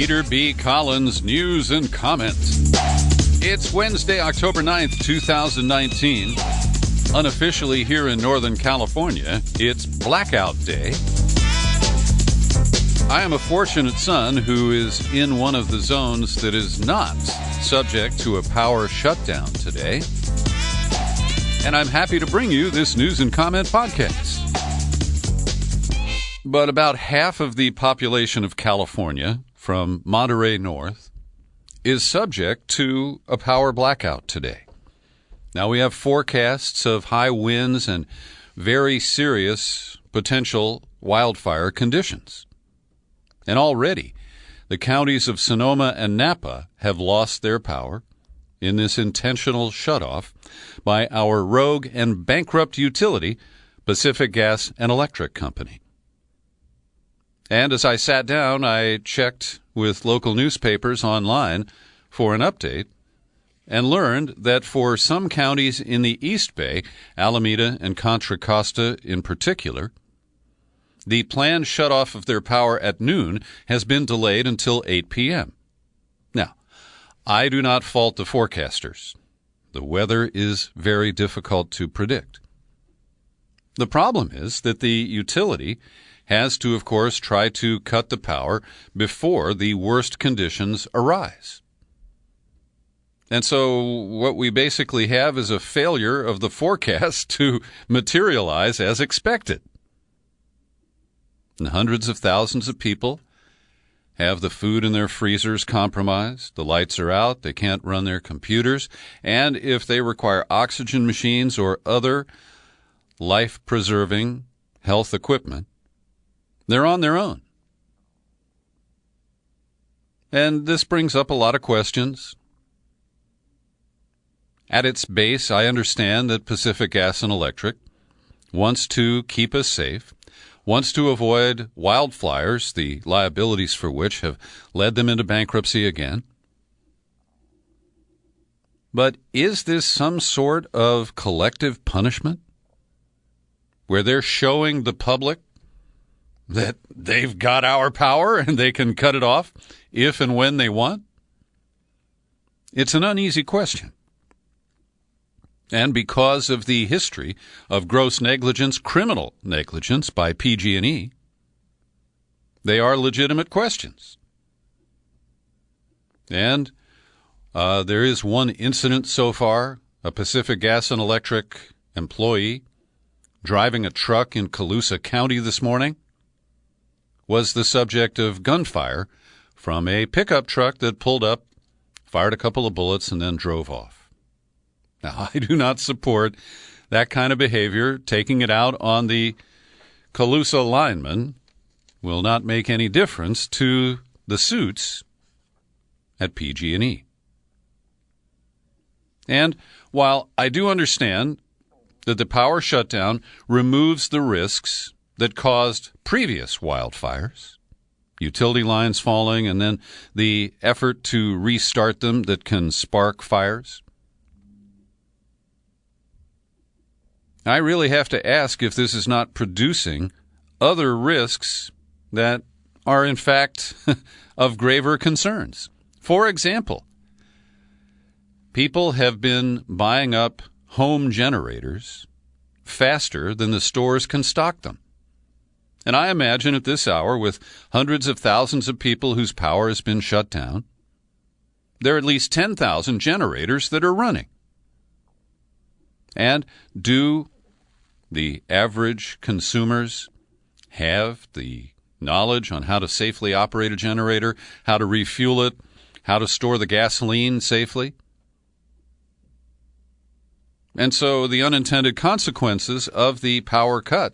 Peter B. Collins News and Comments. It's Wednesday, October 9th, 2019. Unofficially here in Northern California, it's Blackout Day. I am a fortunate son who is in one of the zones that is not subject to a power shutdown today. And I'm happy to bring you this news and comment podcast. But about half of the population of California, from Monterey north, is subject to a power blackout today. Now, we have forecasts of high winds and very serious potential wildfire conditions. And already, the counties of Sonoma and Napa have lost their power in this intentional shutoff by our rogue and bankrupt utility, Pacific Gas and Electric Company. And as I sat down, I checked with local newspapers online for an update and learned that for some counties in the East Bay, Alameda and Contra Costa in particular, the planned shutoff of their power at noon has been delayed until 8 p.m. Now, I do not fault the forecasters. The weather is very difficult to predict. The problem is that the utility has to, of course, try to cut the power before the worst conditions arise. And so what we basically have is a failure of the forecast to materialize as expected. And hundreds of thousands of people have the food in their freezers compromised, the lights are out, they can't run their computers, and if they require oxygen machines or other life-preserving health equipment, they're on their own. And this brings up a lot of questions. At its base, I understand that Pacific Gas and Electric wants to keep us safe, wants to avoid wildfires, the liabilities for which have led them into bankruptcy again. But is this some sort of collective punishment where they're showing the public that they've got our power and they can cut it off if and when they want? It's an uneasy question. And because of the history of gross negligence, criminal negligence by PG&E, they are legitimate questions. And there is one incident so far, a Pacific Gas and Electric employee driving a truck in Colusa County this morning was the subject of gunfire from a pickup truck that pulled up, fired a couple of bullets, and then drove off. Now, I do not support that kind of behavior. Taking it out on the Colusa lineman will not make any difference to the suits at PG&E. And while I do understand that the power shutdown removes the risks that caused previous wildfires, utility lines falling, and then the effort to restart them that can spark fires, I really have to ask if this is not producing other risks that are, in fact, of graver concerns. For example, people have been buying up home generators faster than the stores can stock them. And I imagine at this hour, with hundreds of thousands of people whose power has been shut down, there are at least 10,000 generators that are running. And do the average consumers have the knowledge on how to safely operate a generator, how to refuel it, how to store the gasoline safely? And so the unintended consequences of the power cut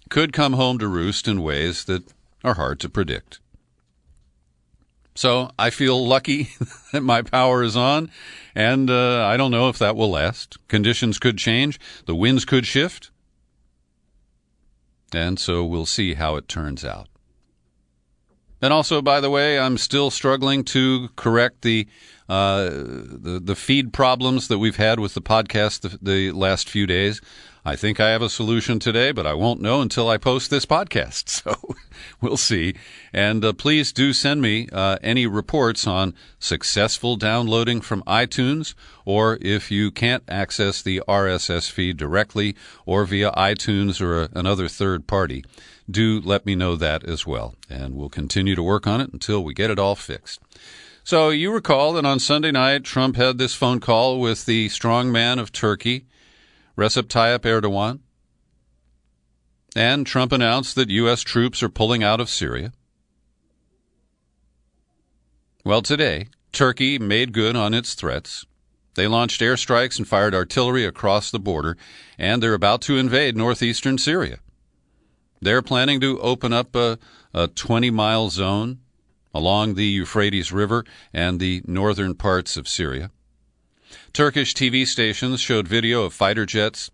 could come home to roost in ways that are hard to predict. So I feel lucky that my power is on, and I don't know if that will last. Conditions could change. The winds could shift. And so we'll see how it turns out. And also, by the way, I'm still struggling to correct the feed problems that we've had with the podcast the last few days. I think I have a solution today, but I won't know until I post this podcast. So we'll see. And please do send me any reports on successful downloading from iTunes, or if you can't access the RSS feed directly or via iTunes or another third party, do let me know that as well. And we'll continue to work on it until we get it all fixed. So you recall that on Sunday night, Trump had this phone call with the strongman of Turkey, Recep Tayyip Erdogan, and Trump announced that U.S. troops are pulling out of Syria. Well, today, Turkey made good on its threats. They launched airstrikes and fired artillery across the border, and they're about to invade northeastern Syria. They're planning to open up a 20-mile zone along the Euphrates River and the northern parts of Syria. Turkish TV stations showed video of fighter jets,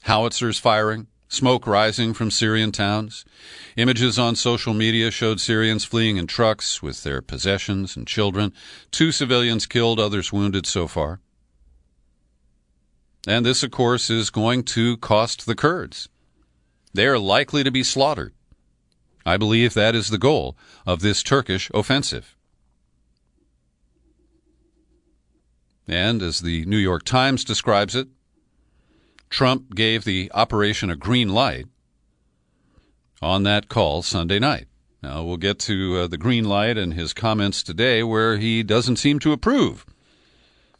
howitzers firing, smoke rising from Syrian towns. Images on social media showed Syrians fleeing in trucks with their possessions and children. 2 civilians killed, others wounded so far. And this, of course, is going to cost the Kurds. They are likely to be slaughtered. I believe that is the goal of this Turkish offensive. And as the New York Times describes it, Trump gave the operation a green light on that call Sunday night. Now, we'll get to the green light and his comments today, where he doesn't seem to approve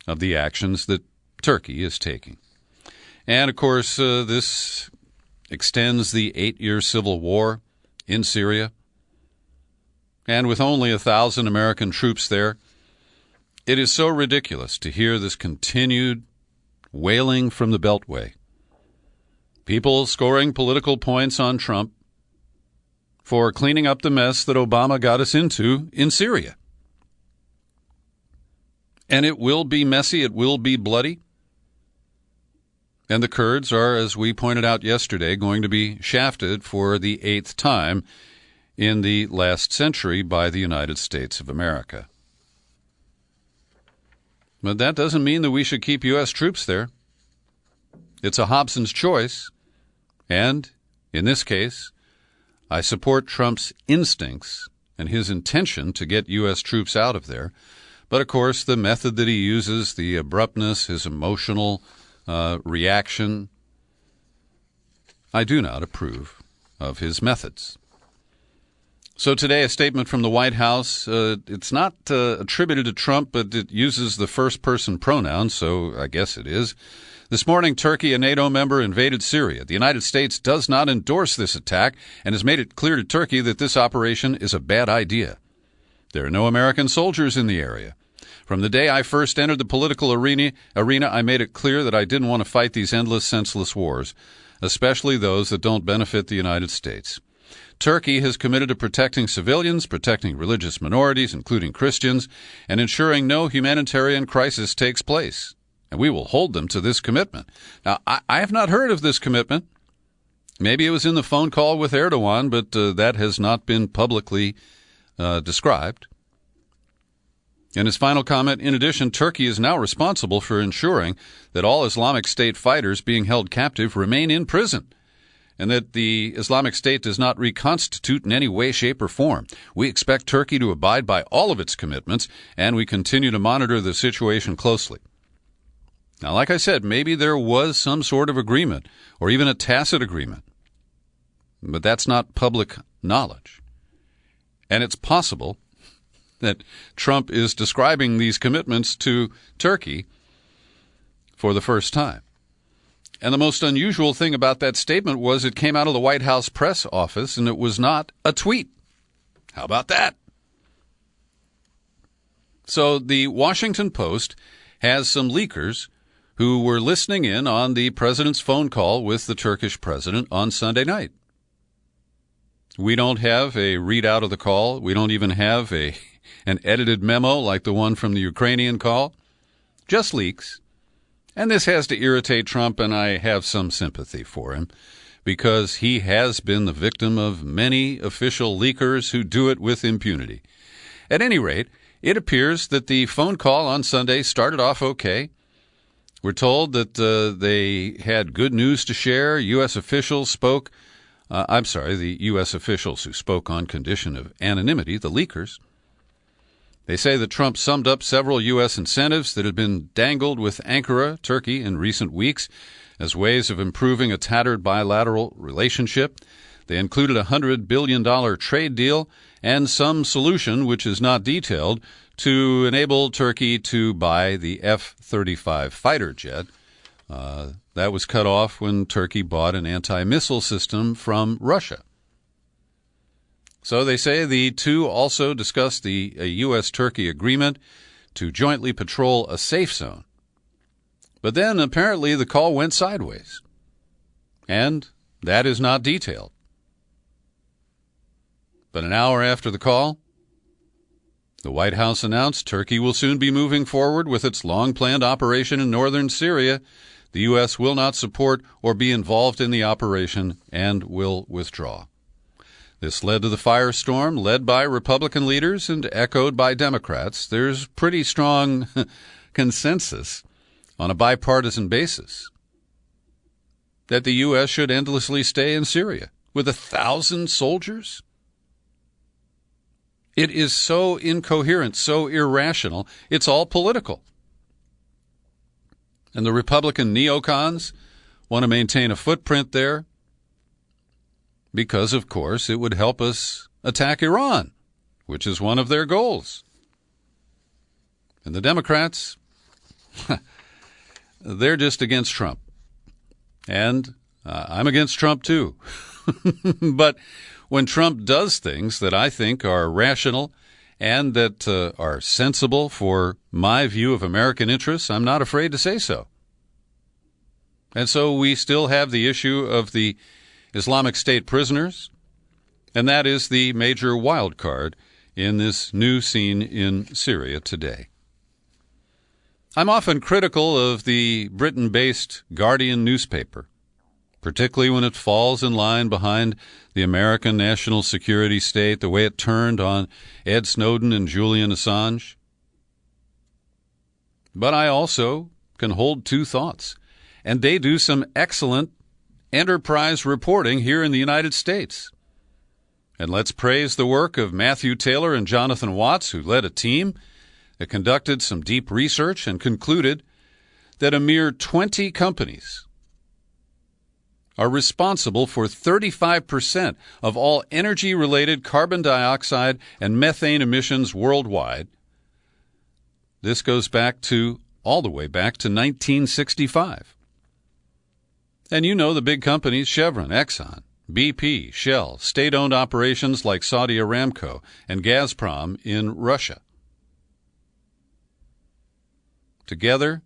of the actions that Turkey is taking. And, of course, this extends the 8-year civil war in Syria. And with only 1,000 American troops there, it is so ridiculous to hear this continued wailing from the Beltway. People scoring political points on Trump for cleaning up the mess that Obama got us into in Syria. And it will be messy, it will be bloody. And the Kurds are, as we pointed out yesterday, going to be shafted for the 8th time in the last century by the United States of America. But that doesn't mean that we should keep U.S. troops there. It's a Hobson's choice. And, in this case, I support Trump's instincts and his intention to get U.S. troops out of there. But, of course, the method that he uses, the abruptness, his emotional reaction, I do not approve of his methods. So today, a statement from the White House. It's not attributed to Trump, but it uses the first-person pronoun, so I guess it is. This morning, Turkey, a NATO member, invaded Syria. The United States does not endorse this attack and has made it clear to Turkey that this operation is a bad idea. There are no American soldiers in the area. From the day I first entered the political arena, I made it clear that I didn't want to fight these endless, senseless wars, especially those that don't benefit the United States. Turkey has committed to protecting civilians, protecting religious minorities, including Christians, and ensuring no humanitarian crisis takes place. And we will hold them to this commitment. Now, I have not heard of this commitment. Maybe it was in the phone call with Erdogan, but that has not been publicly described. In his final comment, in addition, Turkey is now responsible for ensuring that all Islamic State fighters being held captive remain in prison, and that the Islamic State does not reconstitute in any way, shape, or form. We expect Turkey to abide by all of its commitments, and we continue to monitor the situation closely. Now, like I said, maybe there was some sort of agreement, or even a tacit agreement, but that's not public knowledge. And it's possible that Trump is describing these commitments to Turkey for the first time. And the most unusual thing about that statement was it came out of the White House press office, and it was not a tweet. How about that? So the Washington Post has some leakers who were listening in on the president's phone call with the Turkish president on Sunday night. We don't have a readout of the call. We don't even have an edited memo like the one from the Ukrainian call. Just leaks. And this has to irritate Trump, and I have some sympathy for him because he has been the victim of many official leakers who do it with impunity. At any rate, it appears that the phone call on Sunday started off okay, We're told that they had good news to share. U.S. officials spoke. The U.S. officials who spoke on condition of anonymity, the leakers. They say that Trump summed up several U.S. incentives that had been dangled with Ankara, Turkey, in recent weeks as ways of improving a tattered bilateral relationship. They included a $100 billion trade deal and some solution, which is not detailed, to enable Turkey to buy the F-35 fighter jet. That was cut off when Turkey bought an anti-missile system from Russia. So they say the two also discussed a U.S.-Turkey agreement to jointly patrol a safe zone. But then apparently the call went sideways. And that is not detailed. But an hour after the call, the White House announced Turkey will soon be moving forward with its long-planned operation in northern Syria. The U.S. will not support or be involved in the operation and will withdraw. This led to the firestorm led by Republican leaders and echoed by Democrats. There's pretty strong consensus on a bipartisan basis that the U.S. should endlessly stay in Syria with 1,000 soldiers. It is so incoherent, so irrational. It's all political. And the Republican neocons want to maintain a footprint there because, of course, it would help us attack Iran, which is one of their goals. And the Democrats, they're just against Trump. And I'm against Trump, too. But when Trump does things that I think are rational and that are sensible for my view of American interests, I'm not afraid to say so. And so we still have the issue of the Islamic State prisoners, and that is the major wild card in this new scene in Syria today. I'm often critical of the Britain-based Guardian newspaper, particularly when it falls in line behind the American national security state, the way it turned on Ed Snowden and Julian Assange. But I also can hold two thoughts, and they do some excellent enterprise reporting here in the United States. And let's praise the work of Matthew Taylor and Jonathan Watts, who led a team that conducted some deep research and concluded that a mere 20 companies are responsible for 35% of all energy-related carbon dioxide and methane emissions worldwide. This goes back all the way back to 1965. And you know the big companies, Chevron, Exxon, BP, Shell, state-owned operations like Saudi Aramco and Gazprom in Russia. Together,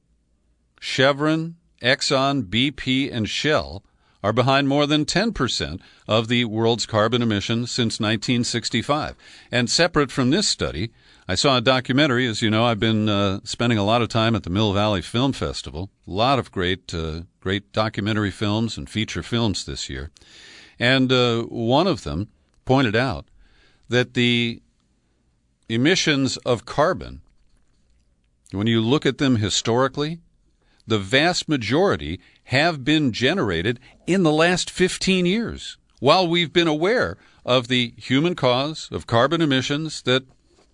Chevron, Exxon, BP, and Shell are behind more than 10% of the world's carbon emissions since 1965. And separate from this study, I saw a documentary. As you know, I've been spending a lot of time at the Mill Valley Film Festival. A lot of great documentary films and feature films this year. And one of them pointed out that the emissions of carbon, when you look at them historically, the vast majority have been generated in the last 15 years, while we've been aware of the human cause of carbon emissions that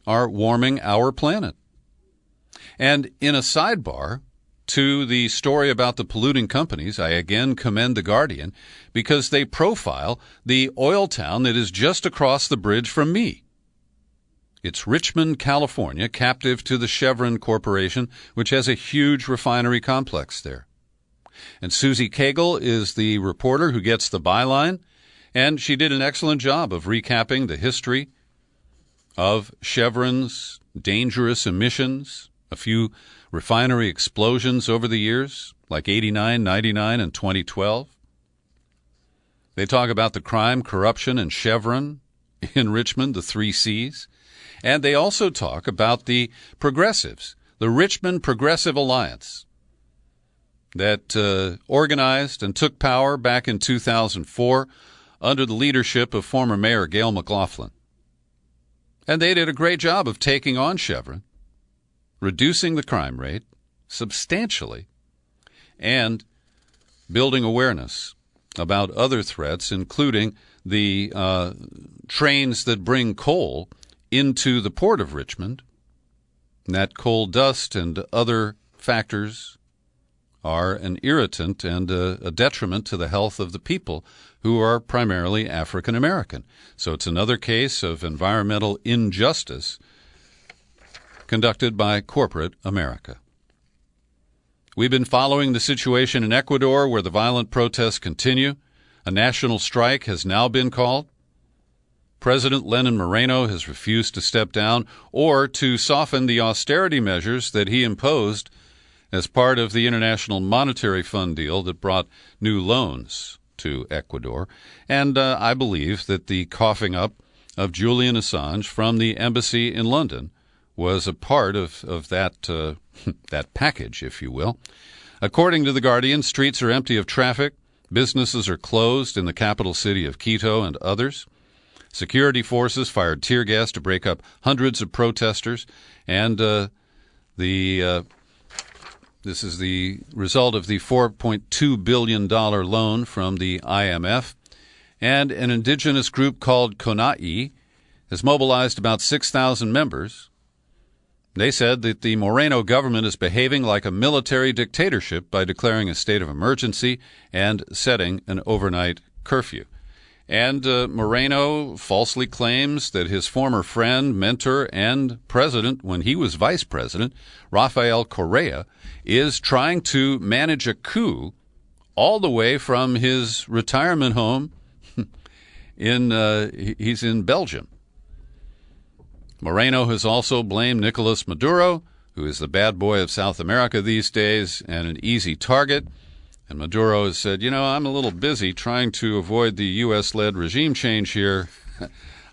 are warming our planet. And in a sidebar to the story about the polluting companies, I again commend The Guardian because they profile the oil town that is just across the bridge from me. It's Richmond, California, captive to the Chevron Corporation, which has a huge refinery complex there. And Susie Cagle is the reporter who gets the byline, and she did an excellent job of recapping the history of Chevron's dangerous emissions, a few refinery explosions over the years, like 89, 99, and 2012. They talk about the crime, corruption, and Chevron in Richmond, the 3 C's. And they also talk about the progressives, the Richmond Progressive Alliance that organized and took power back in 2004 under the leadership of former Mayor Gail McLaughlin. And they did a great job of taking on Chevron, reducing the crime rate substantially, and building awareness about other threats, including the trains that bring coal into the port of Richmond. And that coal dust and other factors are an irritant and a detriment to the health of the people who are primarily African American. So it's another case of environmental injustice conducted by corporate America. We've been following the situation in Ecuador, where the violent protests continue. A national strike has now been called. President Lenin Moreno has refused to step down or to soften the austerity measures that he imposed as part of the International Monetary Fund deal that brought new loans to Ecuador. And I believe that the coughing up of Julian Assange from the embassy in London was a part of that that package, if you will. According to The Guardian, streets are empty of traffic. Businesses are closed in the capital city of Quito and others. Security forces fired tear gas to break up hundreds of protesters. And this is the result of the $4.2 billion loan from the IMF. And an indigenous group called CONAI has mobilized about 6,000 members. They said that the Moreno government is behaving like a military dictatorship by declaring a state of emergency and setting an overnight curfew. And Moreno falsely claims that his former friend, mentor, and president, when he was vice president, Rafael Correa, is trying to manage a coup all the way from his retirement home he's in Belgium. Moreno has also blamed Nicolas Maduro, who is the bad boy of South America these days and an easy target. And Maduro has said, I'm a little busy trying to avoid the U.S.-led regime change here.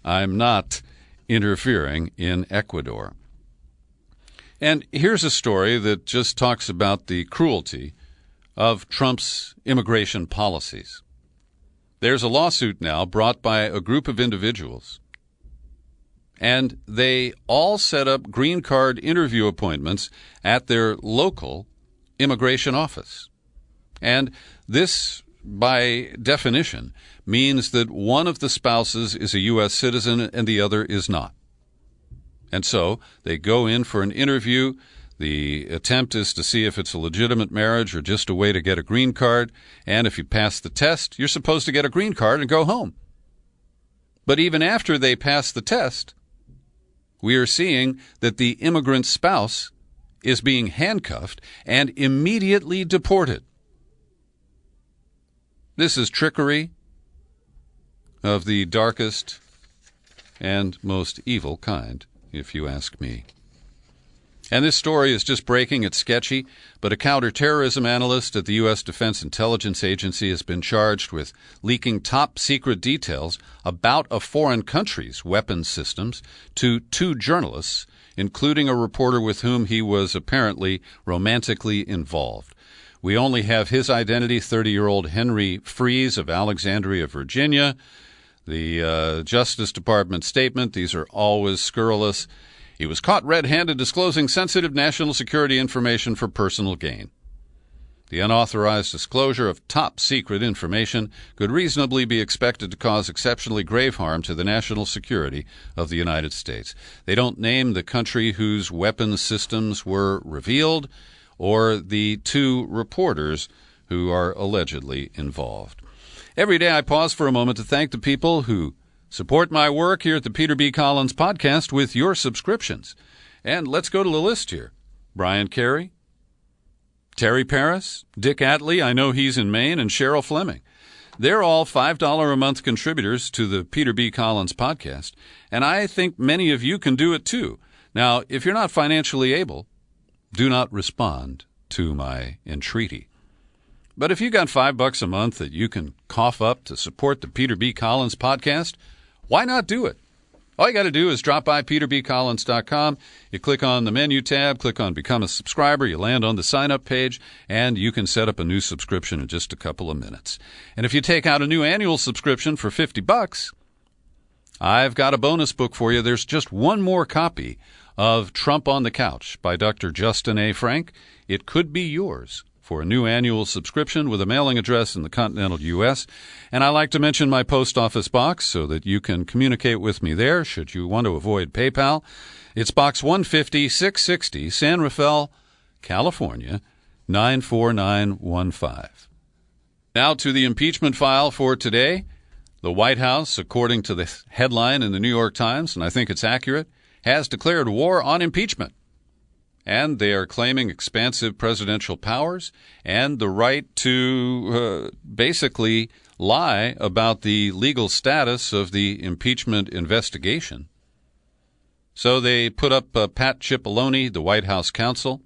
I'm not interfering in Ecuador. And here's a story that just talks about the cruelty of Trump's immigration policies. There's a lawsuit now brought by a group of individuals, and they all set up green card interview appointments at their local immigration office. And this, by definition, means that one of the spouses is a U.S. citizen and the other is not. And so they go in for an interview. The attempt is to see if it's a legitimate marriage or just a way to get a green card. And if you pass the test, you're supposed to get a green card and go home. But even after they pass the test, we are seeing that the immigrant spouse is being handcuffed and immediately deported. This is trickery of the darkest and most evil kind, if you ask me. And this story is just breaking. It's sketchy, but a counterterrorism analyst at the U.S. Defense Intelligence Agency has been charged with leaking top-secret details about a foreign country's weapons systems to 2 journalists, including a reporter with whom he was apparently romantically involved. We only have his identity, 30-year-old Henry Fries of Alexandria, Virginia. The Justice Department statement, these are always scurrilous. He was caught red-handed disclosing sensitive national security information for personal gain. The unauthorized disclosure of top-secret information could reasonably be expected to cause exceptionally grave harm to the national security of the United States. They don't name the country whose weapons systems were revealed or the 2 reporters who are allegedly involved. Every day I pause for a moment to thank the people who support my work here at the Peter B. Collins Podcast with your subscriptions. And let's go to the list here. Brian Carey, Terry Paris, Dick Atlee, I know he's in Maine, and Cheryl Fleming. They're all $5 a month contributors to the Peter B. Collins Podcast, and I think many of you can do it too. Now, if you're not financially able, do not respond to my entreaty. But if you got $5 a month that you can cough up to support the Peter B. Collins Podcast, why not do it? All you got to do is drop by peterbcollins.com. You click on the menu tab, click on Become a Subscriber. You land on the sign-up page, and you can set up a new subscription in just a couple of minutes. And if you take out a new annual subscription for $50, I've got a bonus book for you. There's just one more copy of Trump on the Couch by Dr. Justin A. Frank. It could be yours for a new annual subscription with a mailing address in the continental U.S. And I like to mention my post office box so that you can communicate with me there should you want to avoid PayPal. It's Box 150, 660, San Rafael, California, 94915. Now to the impeachment file for today. The White House, according to the headline in the New York Times, and I think it's accurate, has declared war on impeachment. And they are claiming expansive presidential powers and the right to basically lie about the legal status of the impeachment investigation. So they put up Pat Cipollone, the White House counsel,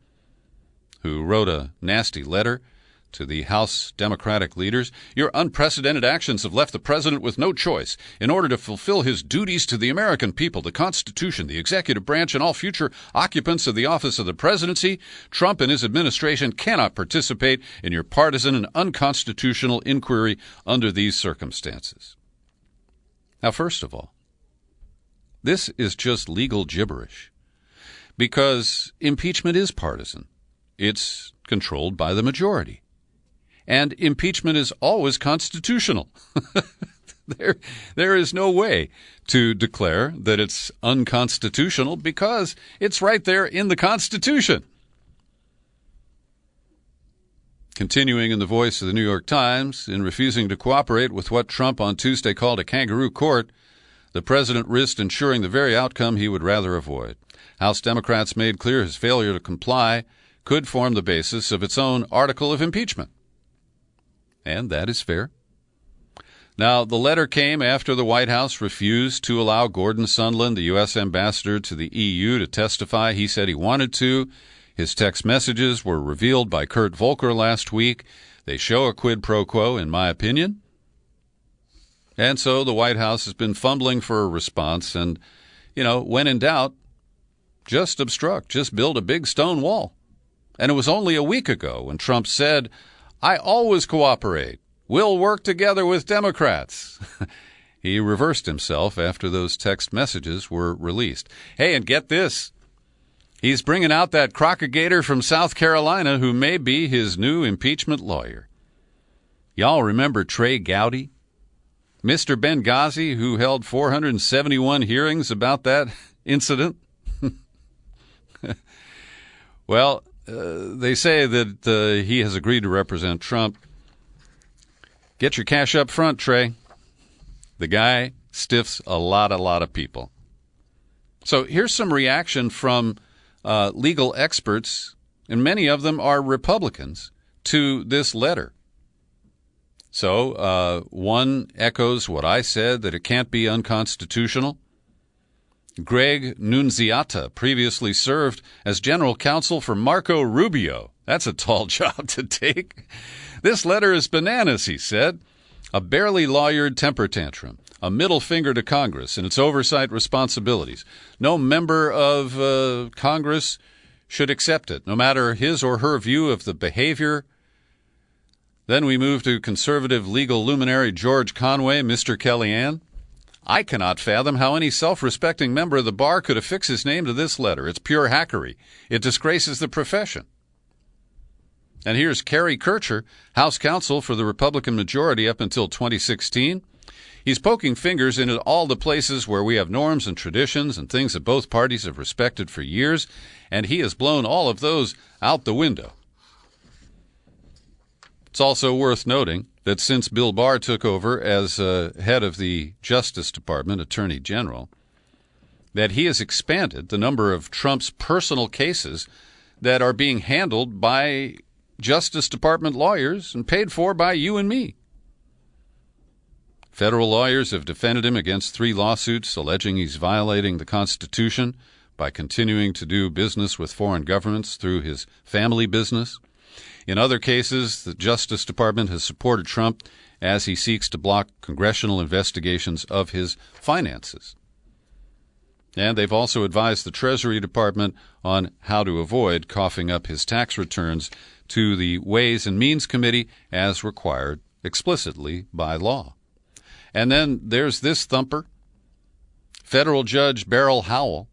who wrote a nasty letter to the House Democratic leaders. Your unprecedented actions have left the president with no choice. In order to fulfill his duties to the American people, the Constitution, the executive branch, and all future occupants of the office of the presidency, Trump and his administration cannot participate in your partisan and unconstitutional inquiry under these circumstances. Now, first of all, this is just legal gibberish because impeachment is partisan. It's controlled by the majority. And impeachment is always constitutional. There is no way to declare that it's unconstitutional because it's right there in the Constitution. Continuing in the voice of the New York Times, in refusing to cooperate with what Trump on Tuesday called a kangaroo court, the president risked ensuring the very outcome he would rather avoid. House Democrats made clear his failure to comply could form the basis of its own article of impeachment. And that is fair. Now, the letter came after the White House refused to allow Gordon Sondland, the U.S. ambassador to the EU, to testify. He said he wanted to. His text messages were revealed by Kurt Volker last week. They show a quid pro quo, in my opinion. And so the White House has been fumbling for a response. And, when in doubt, just obstruct, just build a big stone wall. And it was only a week ago when Trump said, I always cooperate. We'll work together with Democrats. He reversed himself after those text messages were released. Hey, and get this. He's bringing out that crocagator from South Carolina who may be his new impeachment lawyer. Y'all remember Trey Gowdy? Mr. Benghazi, who held 471 hearings about that incident? Well, they say that he has agreed to represent Trump. Get your cash up front, Trey. The guy stiffs a lot of people. So here's some reaction from legal experts, and many of them are Republicans, to this letter. So one echoes what I said, that it can't be unconstitutional. Greg Nunziata previously served as general counsel for Marco Rubio. That's a tall job to take. This letter is bananas, he said. A barely lawyered temper tantrum, a middle finger to Congress and its oversight responsibilities. No member of Congress should accept it, no matter his or her view of the behavior. Then we move to conservative legal luminary George Conway, Mr. Kellyanne. I cannot fathom how any self-respecting member of the bar could affix his name to this letter. It's pure hackery. It disgraces the profession. And here's Kerry Kircher, House counsel for the Republican majority up until 2016. He's poking fingers into all the places where we have norms and traditions and things that both parties have respected for years, and he has blown all of those out the window. It's also worth noting that since Bill Barr took over as head of the Justice Department, Attorney General, that he has expanded the number of Trump's personal cases that are being handled by Justice Department lawyers and paid for by you and me. Federal lawyers have defended him against 3 lawsuits alleging he's violating the Constitution by continuing to do business with foreign governments through his family business. In other cases, the Justice Department has supported Trump as he seeks to block congressional investigations of his finances. And they've also advised the Treasury Department on how to avoid coughing up his tax returns to the Ways and Means Committee as required explicitly by law. And then there's this thumper. Federal Judge Beryl Howell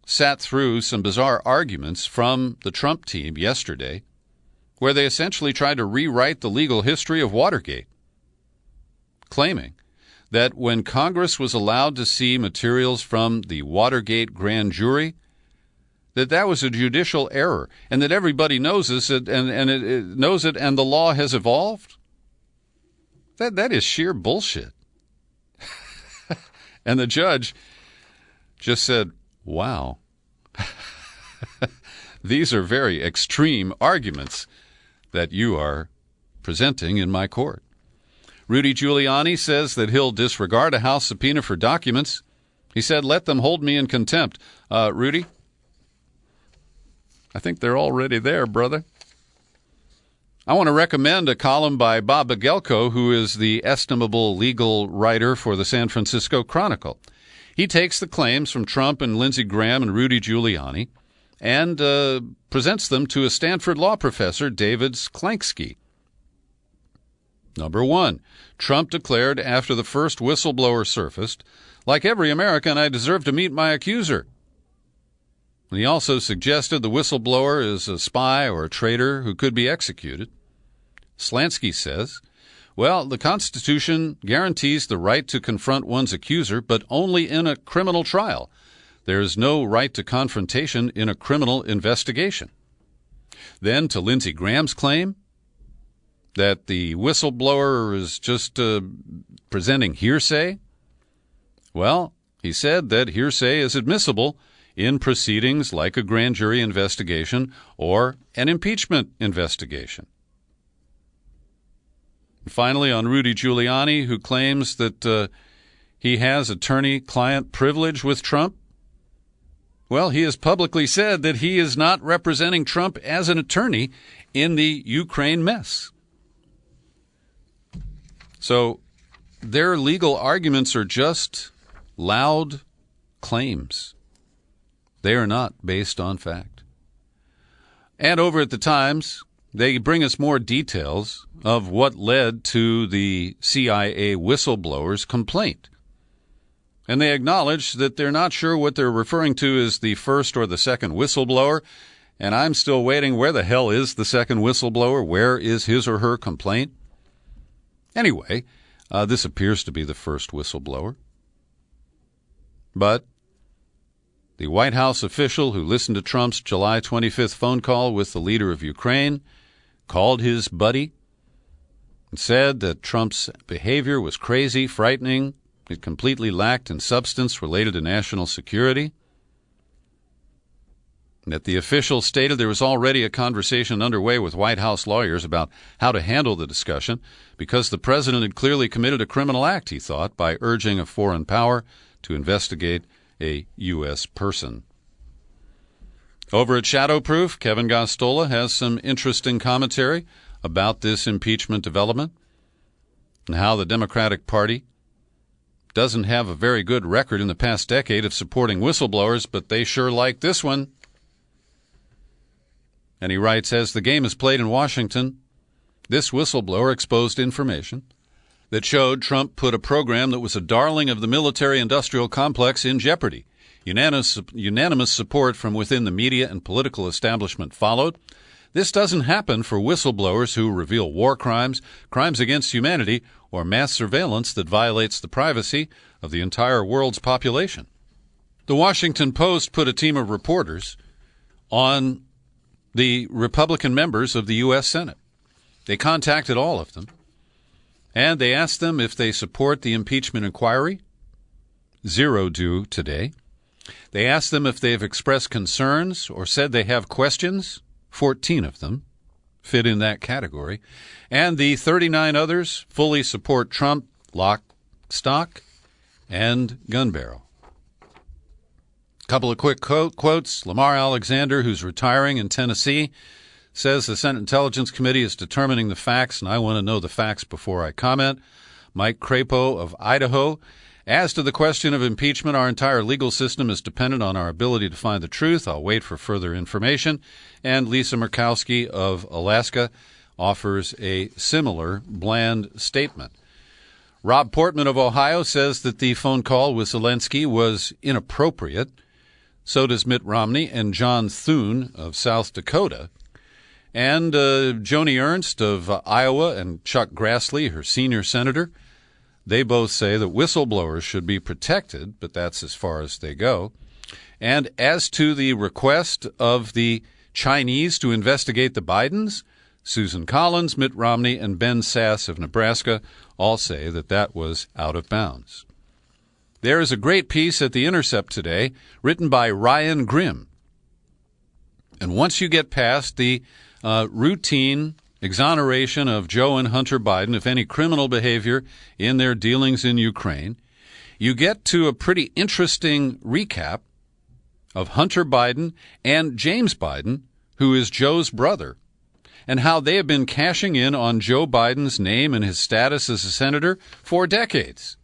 sat through some bizarre arguments from the Trump team yesterday, where they essentially tried to rewrite the legal history of Watergate, claiming that when Congress was allowed to see materials from the Watergate grand jury, that was a judicial error, and that everybody knows this, and it knows it, and the law has evolved. That is sheer bullshit. And the judge just said, wow, these are very extreme arguments that you are presenting in my court. Rudy Giuliani says that he'll disregard a House subpoena for documents. He said, let them hold me in contempt. Rudy, I think they're already there, brother. I want to recommend a column by Bob Bagelko, who is the estimable legal writer for the San Francisco Chronicle. He takes the claims from Trump and Lindsey Graham and Rudy Giuliani and presents them to a Stanford law professor, David Sklansky. Number one, Trump declared after the first whistleblower surfaced, like every American, I deserve to meet my accuser. And he also suggested the whistleblower is a spy or a traitor who could be executed. Slansky says, well, the Constitution guarantees the right to confront one's accuser, but only in a criminal trial. There is no right to confrontation in a criminal investigation. Then to Lindsey Graham's claim that the whistleblower is just presenting hearsay, well, he said that hearsay is admissible in proceedings like a grand jury investigation or an impeachment investigation. Finally, on Rudy Giuliani, who claims that he has attorney-client privilege with Trump, well, he has publicly said that he is not representing Trump as an attorney in the Ukraine mess. So their legal arguments are just loud claims. They are not based on fact. And over at the Times, they bring us more details of what led to the CIA whistleblower's complaint. And they acknowledge that they're not sure what they're referring to as the first or the second whistleblower, and I'm still waiting. Where the hell is the second whistleblower? Where is his or her complaint? Anyway, this appears to be the first whistleblower. But the White House official who listened to Trump's July 25th phone call with the leader of Ukraine called his buddy and said that Trump's behavior was crazy, frightening. It completely lacked in substance related to national security. That the official stated there was already a conversation underway with White House lawyers about how to handle the discussion because the president had clearly committed a criminal act, he thought, by urging a foreign power to investigate a U.S. person. Over at Shadowproof, Kevin Gostola has some interesting commentary about this impeachment development and how the Democratic Party doesn't have a very good record in the past decade of supporting whistleblowers, but they sure like this one. And he writes, as the game is played in Washington, this whistleblower exposed information that showed Trump put a program that was a darling of the military-industrial complex in jeopardy. Unanimous support from within the media and political establishment followed. This doesn't happen for whistleblowers who reveal war crimes, crimes against humanity, or mass surveillance that violates the privacy of the entire world's population. The Washington Post put a team of reporters on the Republican members of the U.S. Senate. They contacted all of them, and they asked them if they support the impeachment inquiry. 0 do today. They asked them if they have expressed concerns or said they have questions. 14 of them fit in that category. And the 39 others fully support Trump, lock, stock, and gun barrel. Couple of quick quotes. Lamar Alexander, who's retiring in Tennessee, says the Senate Intelligence Committee is determining the facts, and I want to know the facts before I comment. Mike Crapo of Idaho, as to the question of impeachment, our entire legal system is dependent on our ability to find the truth. I'll wait for further information. And Lisa Murkowski of Alaska offers a similar bland statement. Rob Portman of Ohio says that the phone call with Zelensky was inappropriate. So does Mitt Romney and John Thune of South Dakota. And Joni Ernst of Iowa and Chuck Grassley, her senior senator, they both say that whistleblowers should be protected, but that's as far as they go. And as to the request of the Chinese to investigate the Bidens, Susan Collins, Mitt Romney, and Ben Sasse of Nebraska all say that that was out of bounds. There is a great piece at The Intercept today written by Ryan Grimm. And once you get past the routine exoneration of Joe and Hunter Biden of any criminal behavior in their dealings in Ukraine, you get to a pretty interesting recap of Hunter Biden and James Biden, who is Joe's brother, and how they have been cashing in on Joe Biden's name and his status as a senator for decades.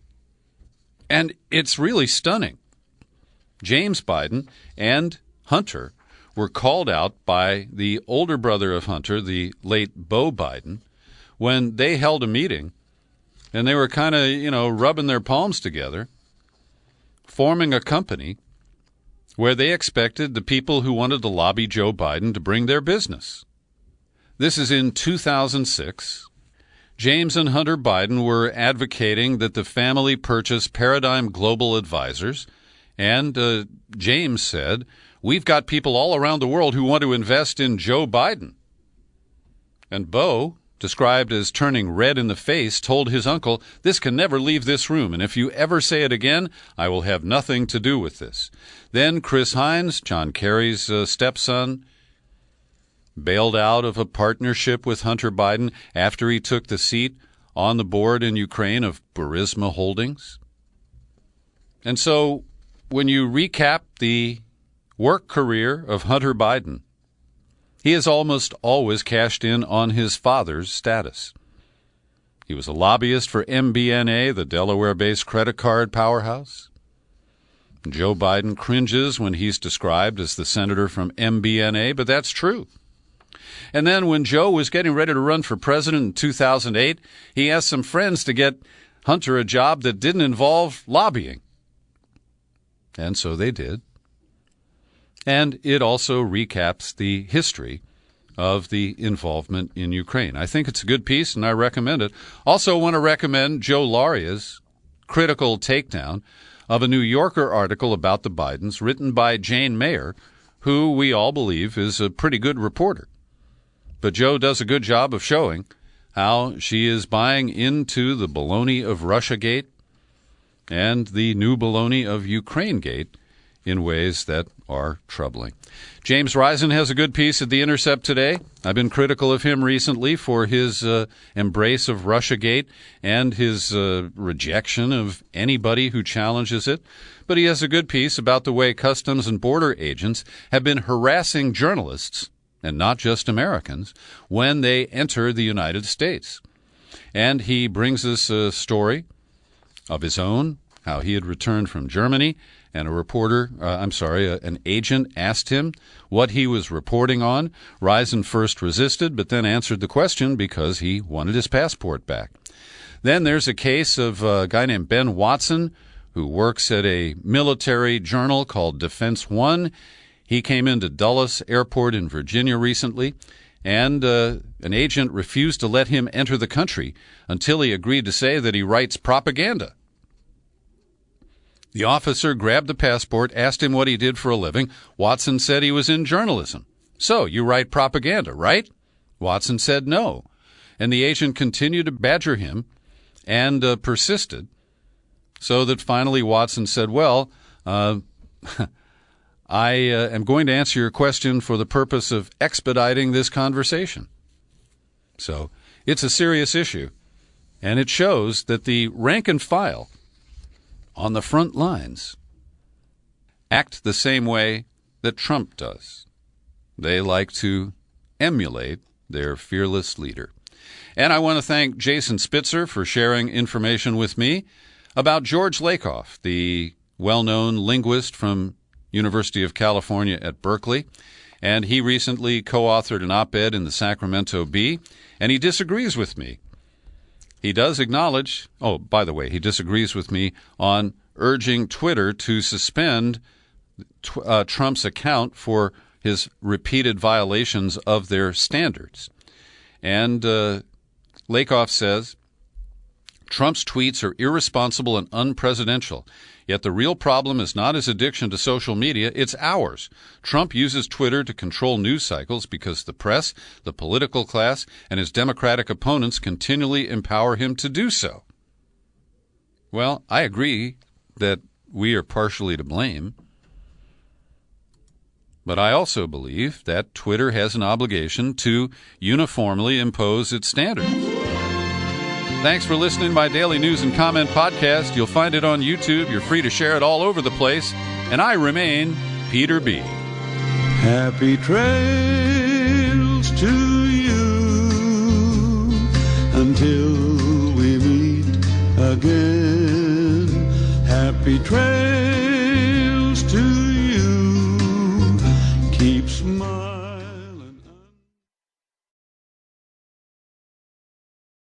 And it's really stunning. James Biden and Hunter were called out by the older brother of Hunter, the late Beau Biden, when they held a meeting, and they were kind of, rubbing their palms together, forming a company where they expected the people who wanted to lobby Joe Biden to bring their business. This is in 2006. James and Hunter Biden were advocating that the family purchase Paradigm Global Advisors, and James said, "We've got people all around the world who want to invest in Joe Biden." And Beau, described as turning red in the face, told his uncle, "This can never leave this room, and if you ever say it again, I will have nothing to do with this." Then Chris Hines, John Kerry's stepson, bailed out of a partnership with Hunter Biden after he took the seat on the board in Ukraine of Burisma Holdings. And so when you recap the work career of Hunter Biden, he has almost always cashed in on his father's status. He was a lobbyist for MBNA, the Delaware-based credit card powerhouse. Joe Biden cringes when he's described as the senator from MBNA, but that's true. And then when Joe was getting ready to run for president in 2008, he asked some friends to get Hunter a job that didn't involve lobbying. And so they did. And it also recaps the history of the involvement in Ukraine. I think it's a good piece, and I recommend it. Also want to recommend Joe Laria's critical takedown of a New Yorker article about the Bidens written by Jane Mayer, who we all believe is a pretty good reporter. But Joe does a good job of showing how she is buying into the baloney of Russiagate and the new baloney of Ukrainegate in ways that are troubling. James Risen has a good piece at The Intercept today. I've been critical of him recently for his embrace of Russiagate and his rejection of anybody who challenges it. But he has a good piece about the way Customs and Border agents have been harassing journalists, and not just Americans, when they enter the United States. And he brings us a story of his own, how he had returned from Germany, and an agent asked him what he was reporting on. Risen first resisted, but then answered the question because he wanted his passport back. Then there's a case of a guy named Ben Watson, who works at a military journal called Defense One. He came into Dulles Airport in Virginia recently, and an agent refused to let him enter the country until he agreed to say that he writes propaganda. The officer grabbed the passport, asked him what he did for a living. Watson said he was in journalism. "So, you write propaganda, right?" Watson said no. And the agent continued to badger him and persisted, so that finally Watson said, "Well, I am going to answer your question for the purpose of expediting this conversation." So it's a serious issue, and it shows that the rank and file on the front lines act the same way that Trump does. They like to emulate their fearless leader. And I want to thank Jason Spitzer for sharing information with me about George Lakoff, the well-known linguist from University of California at Berkeley. And he recently co-authored an op-ed in the Sacramento Bee, and he disagrees with me. He does acknowledge, by the way, he disagrees with me on urging Twitter to suspend Trump's account for his repeated violations of their standards. And Lakoff says, Trump's tweets are irresponsible and unpresidential. Yet the real problem is not his addiction to social media, it's ours. Trump uses Twitter to control news cycles because the press, the political class, and his Democratic opponents continually empower him to do so. Well, I agree that we are partially to blame. But I also believe that Twitter has an obligation to uniformly impose its standards. Thanks for listening to my daily news and comment podcast. You'll find it on YouTube. You're free to share it all over the place. And I remain Peter B. Happy trails to you until we meet again. Happy trails.